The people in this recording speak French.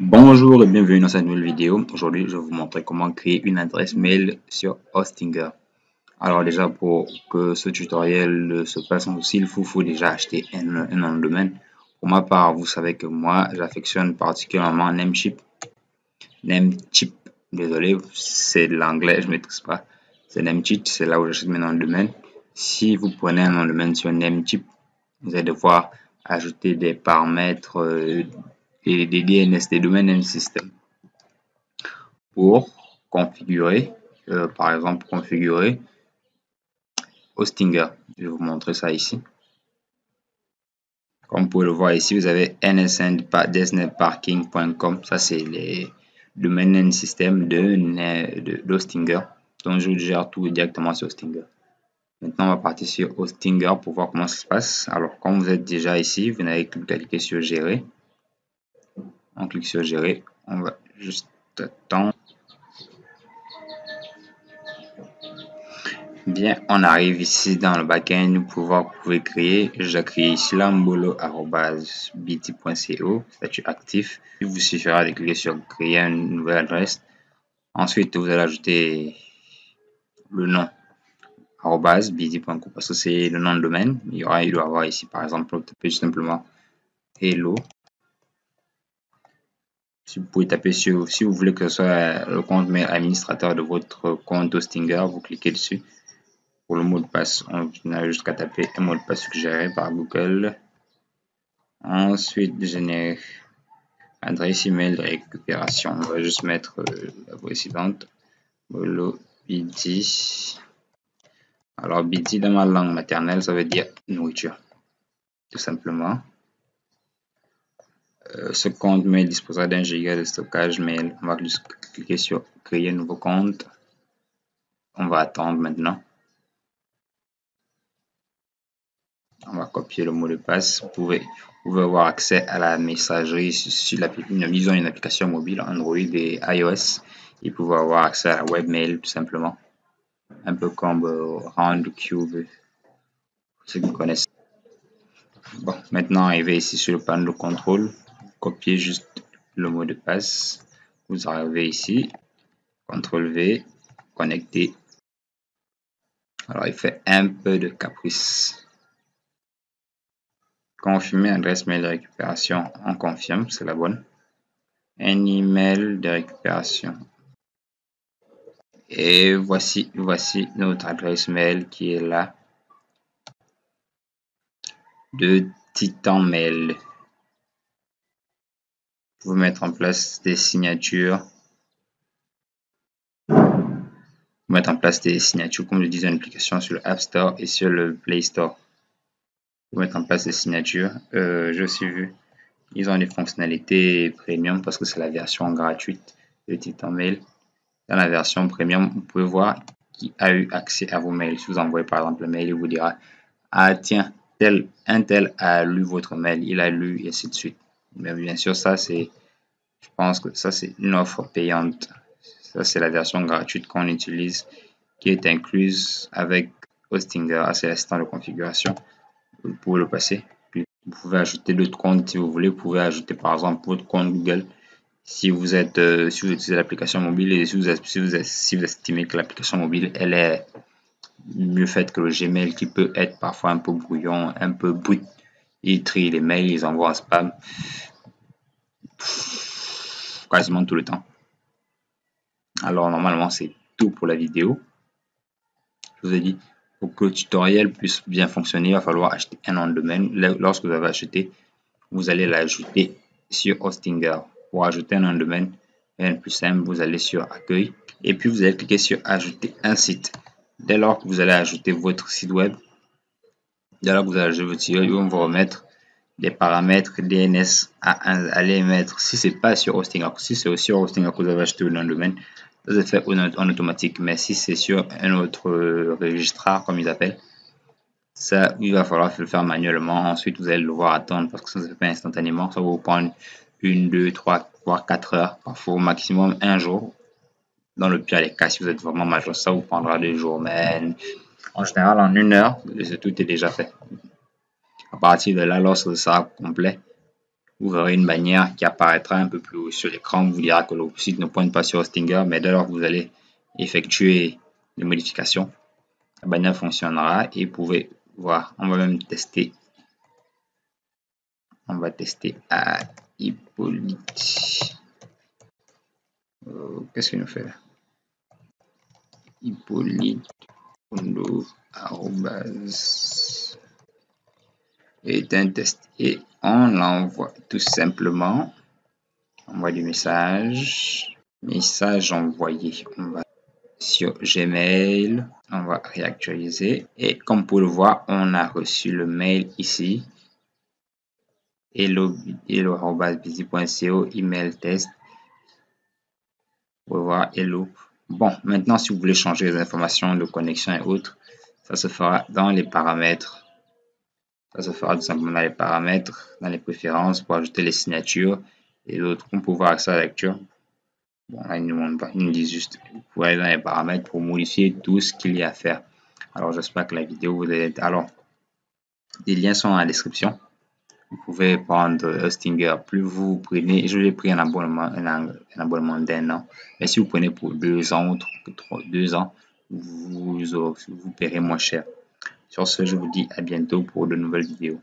Bonjour et bienvenue dans cette nouvelle vidéo. Aujourd'hui, je vais vous montrer comment créer une adresse mail sur Hostinger. Alors déjà, pour que ce tutoriel se passe sans souci, il faut déjà acheter un nom de domaine. Pour ma part, vous savez que moi, j'affectionne particulièrement Namecheap. Namecheap, désolé, c'est de l'anglais, je ne maîtrise pas. C'est Namecheap, c'est là où j'achète mes noms de domaine. Si vous prenez un nom de domaine sur Namecheap, vous allez devoir ajouter des paramètres et des DNS, des domain name system, pour configurer, par exemple, configurer Hostinger. Je vais vous montrer ça ici. Comme vous pouvez le voir ici, vous avez nsn.desnetparking.com. Ça, c'est les domaines name system d'Hostinger. Donc, je gère tout directement sur Hostinger. Maintenant, on va partir sur Hostinger pour voir comment ça se passe. Alors, comme vous êtes déjà ici, vous n'avez qu'à cliquer sur Gérer. On clique sur Gérer. On va juste attendre. Bien, on arrive ici dans le backend. Vous pouvez créer. J'ai créé ici lambolo@bt.co, statut actif. Il vous suffira de cliquer sur créer une nouvelle adresse. Ensuite, vous allez ajouter le nom @bt.co parce que c'est le nom de domaine. Il doit y avoir ici, par exemple, vous tapez simplement hello. Si vous pouvez taper si vous voulez que ce soit le compte mail administrateur de votre compte Hostinger, vous cliquez dessus. Pour le mot de passe, on a juste qu'à taper un mot de passe suggéré par Google. Ensuite, générer adresse email de récupération. On va juste mettre la précédente. BD. Alors, BD dans ma langue maternelle, ça veut dire nourriture. Tout simplement. Ce compte mail disposera d'1 giga de stockage mail. On va juste cliquer sur créer un nouveau compte. On va attendre maintenant. On va copier le mot de passe. Vous pouvez avoir accès à la messagerie sur une application mobile Android et iOS. Et vous pouvez avoir accès à la webmail tout simplement. Un peu comme Roundcube, ceux qui connaissent. Bon, maintenant arrivez ici sur le panneau de contrôle. Copiez juste le mot de passe. Vous arrivez ici. CTRL V. Connecter. Alors il fait un peu de caprice. Confirmer adresse mail de récupération, on confirme, c'est la bonne. Un email de récupération. Et voici notre adresse mail qui est là de Titan Mail. Vous pouvez mettre en place des signatures. Mettre en place des signatures, comme je disais, une application sur le App Store et sur le Play Store. Pour mettre en place des signatures, je suis vu. Ils ont des fonctionnalités premium parce que c'est la version gratuite de Titan Mail. Dans la version premium, vous pouvez voir qui a eu accès à vos mails. Si vous envoyez par exemple le mail, il vous dira ah tiens, un tel a lu votre mail, il a lu et ainsi de suite. Mais bien sûr, ça c'est, je pense que ça c'est une offre payante. Ça c'est la version gratuite qu'on utilise, qui est incluse avec Hostinger. C'est l'assistant de configuration. Vous pouvez le passer. Puis vous pouvez ajouter d'autres comptes si vous voulez. Vous pouvez ajouter par exemple votre compte Google. Si vous utilisez l'application mobile et si vous estimez que l'application mobile elle est mieux faite que le Gmail, qui peut être parfois un peu brouillon, un peu brut, il trie les mails, ils envoient en spam quasiment tout le temps. Alors normalement c'est tout pour la vidéo. Je vous ai dit, pour que le tutoriel puisse bien fonctionner, il va falloir acheter un nom de domaine. Lorsque vous avez acheté, vous allez l'ajouter sur Hostinger. Pour ajouter un nom de domaine, rien de plus simple, vous allez sur Accueil et puis vous allez cliquer sur Ajouter un site. Dès lors que vous allez ajouter votre site web, dès lors que vous allez ajouter votre site web, ils vont vous remettre des paramètres DNS à aller mettre. Si c'est pas sur Hostinger, si c'est sur Hostinger que vous avez acheté le nom de domaine, ça se fait en automatique. Mais si c'est sur un autre registrar, comme ils appellent, ça, il va falloir le faire manuellement. Ensuite, vous allez devoir attendre parce que ça ne se fait pas instantanément. Ça va vous prendre 1, 2, 3, voire 4 heures, parfois au maximum un jour. Dans le pire des cas, si vous êtes vraiment majeur, ça vous prendra 2 jours. Mais en général, en 1 heure, tout est déjà fait. À partir de là, lorsque ça sera complet, vous verrez une bannière qui apparaîtra un peu plus haut sur l'écran, vous dira que le site ne pointe pas sur Hostinger, mais dès lors que vous allez effectuer les modifications, la bannière fonctionnera et vous pouvez voir. On va même tester. On va tester à Hippolyte. Qu'est-ce qu'il nous fait là? Hippolyte est un test et on l'envoie tout simplement. On envoie du message envoyé. On va sur Gmail, on va réactualiser et comme vous pouvez le voir, on a reçu le mail ici. hello@busy.co email test. Vous pouvez voir hello. Bon, maintenant si vous voulez changer les informations de connexion et autres, ça se fera dans les paramètres. Ça se fera tout simplement dans les paramètres, dans les préférences pour ajouter les signatures et d'autres. On peut voir ça à la lecture. Bon, là, ils ne demandent pas, ils nous disent juste, vous pouvez aller dans les paramètres pour modifier tout ce qu'il y a à faire. Alors, j'espère que la vidéo vous aide. Alors, les liens sont dans la description. Vous pouvez prendre Hostinger. Plus vous prenez, je l'ai pris un abonnement d'un an. Mais si vous prenez pour 2 ans ou 2 ans, vous paierez moins cher. Sur ce, je vous dis à bientôt pour de nouvelles vidéos.